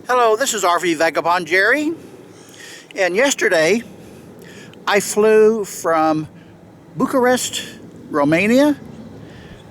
Hello, this is RV Vagabond Jerry, and yesterday I flew from Bucharest, Romania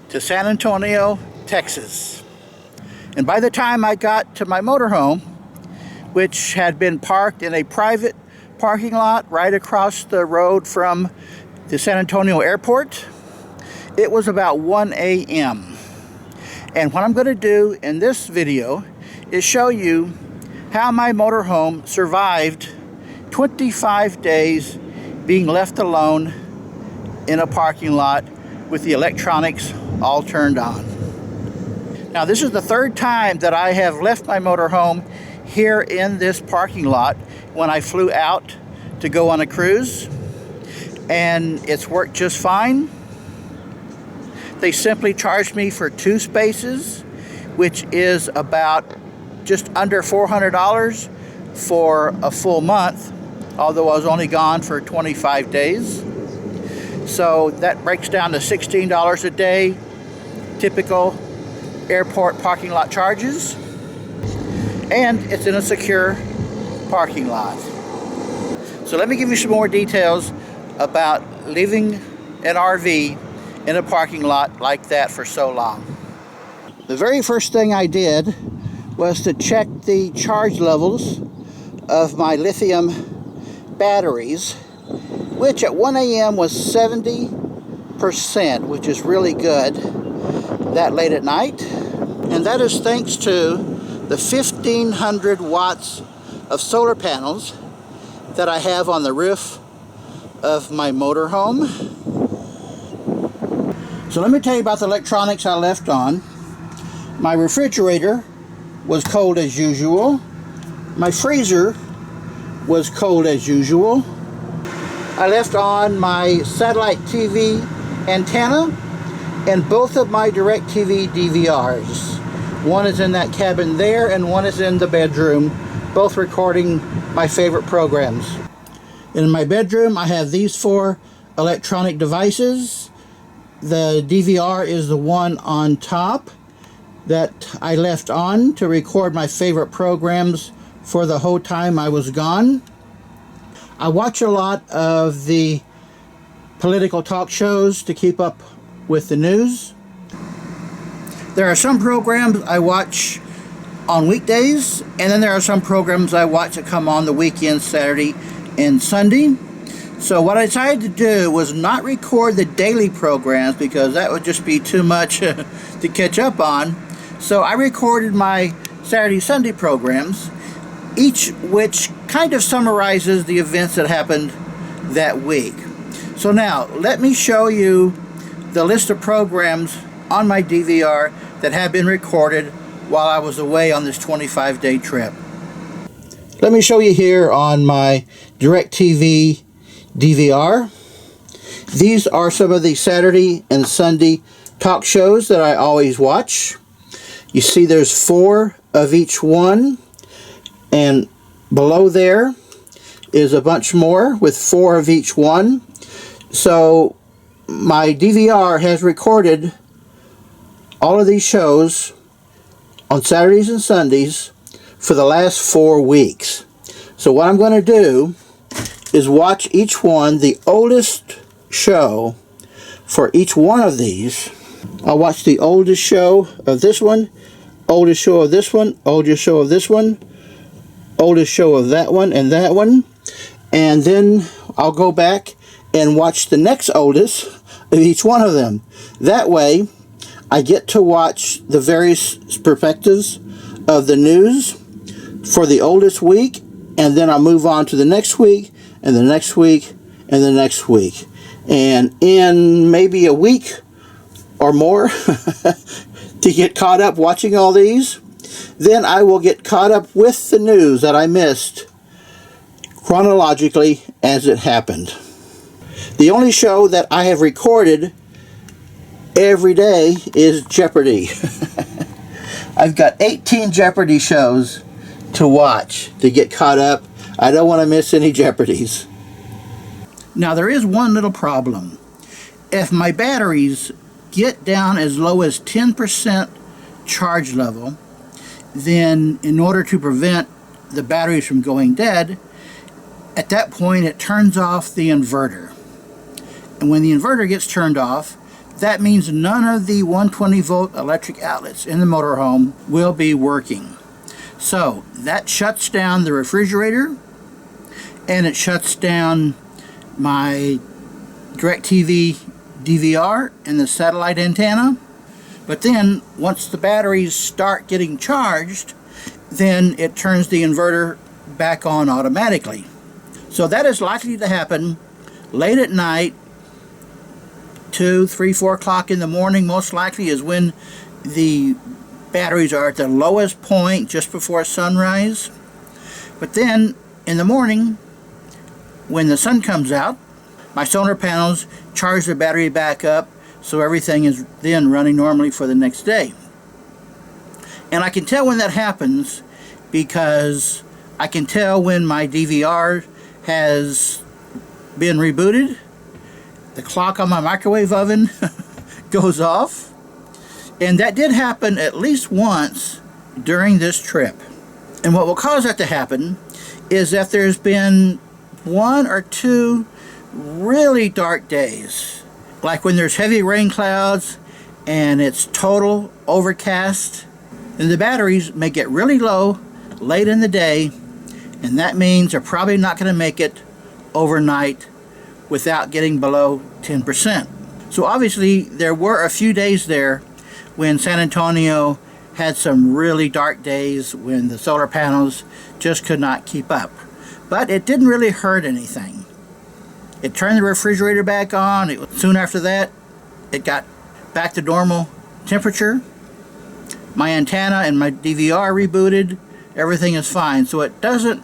to San Antonio, Texas. And by the time I got to my motorhome, which had been parked in a private parking lot right across the road from the San Antonio airport, it was about 1 a.m. And what I'm going to do in this video is show you how my motorhome survived 25 days being left alone in a parking lot with the electronics all turned on. Now, this is the third time that I have left my motorhome here in this parking lot when I flew out to go on a cruise, and it's worked just fine. They simply charged me for 2 spaces, which is about just under $400 for a full month, although I was only gone for 25 days. So that breaks down to $16 a day, typical airport parking lot charges, and it's in a secure parking lot. So let me give you some more details about leaving an RV in a parking lot like that for so long. The very first thing I did was to check the charge levels of my lithium batteries, which at 1 a.m. was 70%, which is really good that late at night. And that is thanks to the 1,500 watts of solar panels that I have on the roof of my motorhome. So let me tell you about the electronics I left on. My refrigerator was cold as usual. My freezer was cold as usual. I left on my satellite TV antenna and both of my DirecTV DVRs. One is in that cabin there and one is in the bedroom, both recording my favorite programs. In my bedroom, I have these 4 electronic devices. The DVR is the one on top that I left on to record my favorite programs for the whole time I was gone. I watch a lot of the political talk shows to keep up with the news. There are some programs I watch on weekdays, and then there are some programs I watch that come on the weekend, Saturday and Sunday. So what I decided to do was not record the daily programs because that would just be too much to catch up on. So I recorded my Saturday, Sunday programs, each which kind of summarizes the events that happened that week. So now, let me show you the list of programs on my DVR that have been recorded while I was away on this 25-day trip. Let me show you here on my DirecTV DVR. These are some of the Saturday and Sunday talk shows that I always watch. You see there's 4 of each one, and below there is a bunch more with 4 of each one. So my DVR has recorded all of these shows on Saturdays and Sundays for the last 4 weeks. So what I'm going to do is watch each one, the oldest show for each one of these. I'll watch the oldest show of this one, oldest show of this one, oldest show of this one, oldest show of that one and that one, and then I'll go back and watch the next oldest of each one of them. That way I get to watch the various perspectives of the news for the oldest week, and then I'll move on to the next week and the next week and the next week. And in maybe a week or more to get caught up watching all these, then I will get caught up with the news that I missed chronologically as it happened. The only show that I have recorded every day is Jeopardy. I've got 18 Jeopardy shows to watch to get caught up. I don't want to miss any Jeopardies. Now there is one little problem. If my batteries get down as low as 10% charge level, then in order to prevent the batteries from going dead, at that point it turns off the inverter. And when the inverter gets turned off, that means none of the 120 volt electric outlets in the motorhome will be working. So that shuts down the refrigerator, and it shuts down my DirecTV DVR and the satellite antenna. But then once the batteries start getting charged, then it turns the inverter back on automatically. So that is likely to happen late at night, 2, 3, 4 o'clock in the morning. Most likely is when the batteries are at the lowest point, just before sunrise. But then in the morning, when the sun comes out, my solar panels charge the battery back up, so everything is then running normally for the next day. And I can tell when that happens because I can tell when my DVR has been rebooted, the clock on my microwave oven goes off, and that did happen at least once during this trip. And what will cause that to happen is that there's been 1 or 2 really dark days, like when there's heavy rain clouds and it's total overcast, and the batteries may get really low late in the day, and that means they're probably not going to make it overnight without getting below 10%. So obviously there were a few days there when San Antonio had some really dark days when the solar panels just could not keep up. But it didn't really hurt anything. It turned the refrigerator back on. Soon after that, it got back to normal temperature. My antenna and my DVR rebooted. Everything is fine. So it doesn't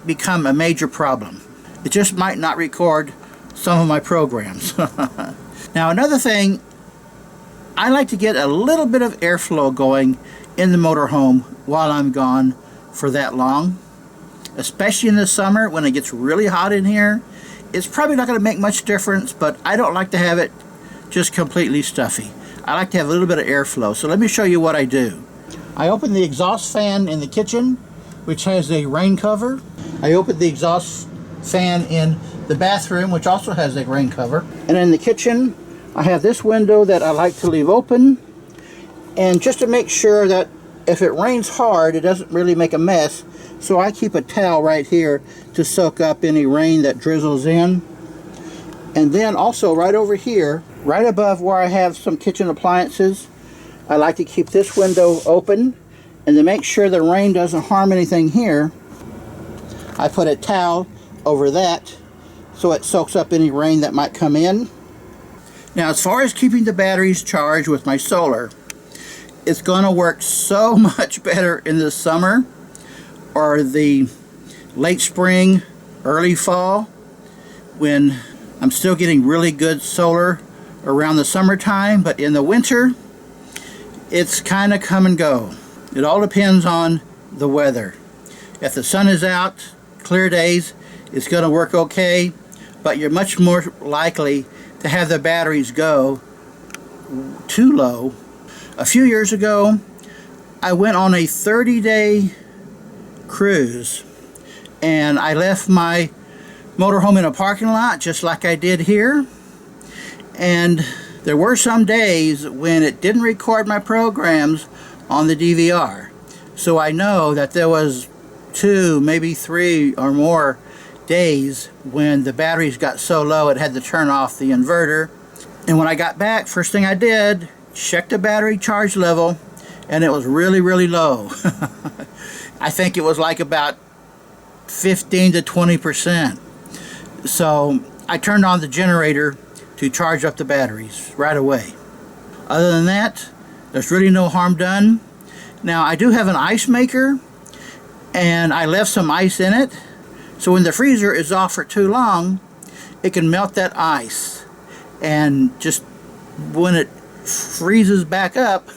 become a major problem. It just might not record some of my programs. Now another thing, I like to get a little bit of airflow going in the motorhome while I'm gone for that long. Especially in the summer when it gets really hot in here. It's probably not going to make much difference, but I don't like to have it just completely stuffy. I like to have a little bit of airflow. So let me show you what I do. I open the exhaust fan in the kitchen, which has a rain cover. I open the exhaust fan in the bathroom, which also has a rain cover. And in the kitchen, I have this window that I like to leave open. And just to make sure that if it rains hard, it doesn't really make a mess, so I keep a towel right here to soak up any rain that drizzles in. And then also right over here, right above where I have some kitchen appliances, I like to keep this window open. And to make sure the rain doesn't harm anything here, I put a towel over that so it soaks up any rain that might come in. Now as far as keeping the batteries charged with my solar, it's going to work so much better in the summer or the late spring, early fall, when I'm still getting really good solar around the summertime, but in the winter it's kind of come and go. It all depends on the weather. If the sun is out, clear days, it's going to work okay, but you're much more likely to have the batteries go too low. A few years ago, I went on a 30-day cruise, and I left my motorhome in a parking lot just like I did here, and there were some days when it didn't record my programs on the DVR. So I know that there was 2, maybe 3 or more days when the batteries got so low it had to turn off the inverter. And when I got back, first thing I did, check the battery charge level, and it was really, really low. I think it was like about 15 to 20%. So I turned on the generator to charge up the batteries right away. Other than that, there's really no harm done. Now I do have an ice maker, and I left some ice in it, so when the freezer is off for too long, it can melt that ice, and just when it freezes back up,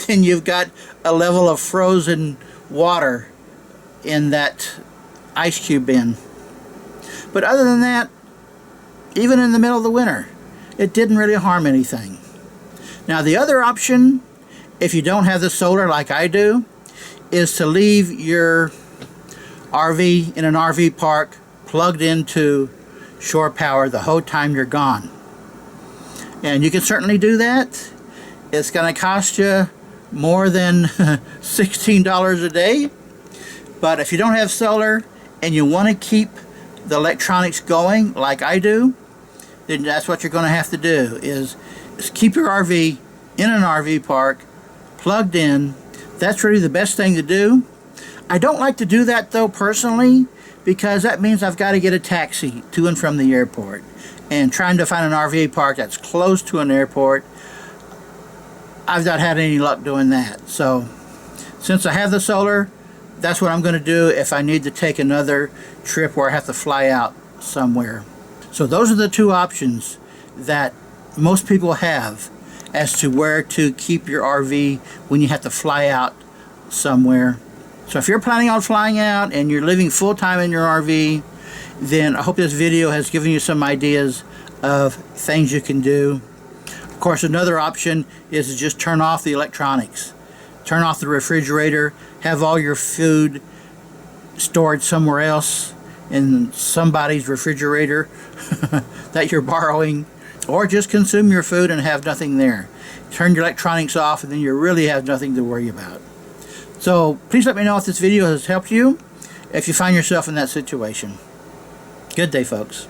then you've got a level of frozen water in that ice cube bin. But other than that, even in the middle of the winter, it didn't really harm anything. Now the other option if you don't have the solar like I do, is to leave your RV in an RV park plugged into shore power the whole time you're gone. And you can certainly do that. It's going to cost you more than $16 a day. But if you don't have solar and you want to keep the electronics going like I do, then that's what you're going to have to do, is keep your RV in an RV park plugged in. That's really the best thing to do. I don't like to do that though personally, because that means I've got to get a taxi to and from the airport, and trying to find an RV park that's close to an airport, I've not had any luck doing that. So since I have the solar, that's what I'm going to do if I need to take another trip where I have to fly out somewhere. So those are the two options that most people have as to where to keep your RV when you have to fly out somewhere. So if you're planning on flying out and you're living full-time in your RV, then I hope this video has given you some ideas of things you can do. Of course, another option is to just turn off the electronics. Turn off the refrigerator, have all your food stored somewhere else in somebody's refrigerator that you're borrowing, or just consume your food and have nothing there. Turn your electronics off and then you really have nothing to worry about. So please let me know if this video has helped you, if you find yourself in that situation. Good day, folks.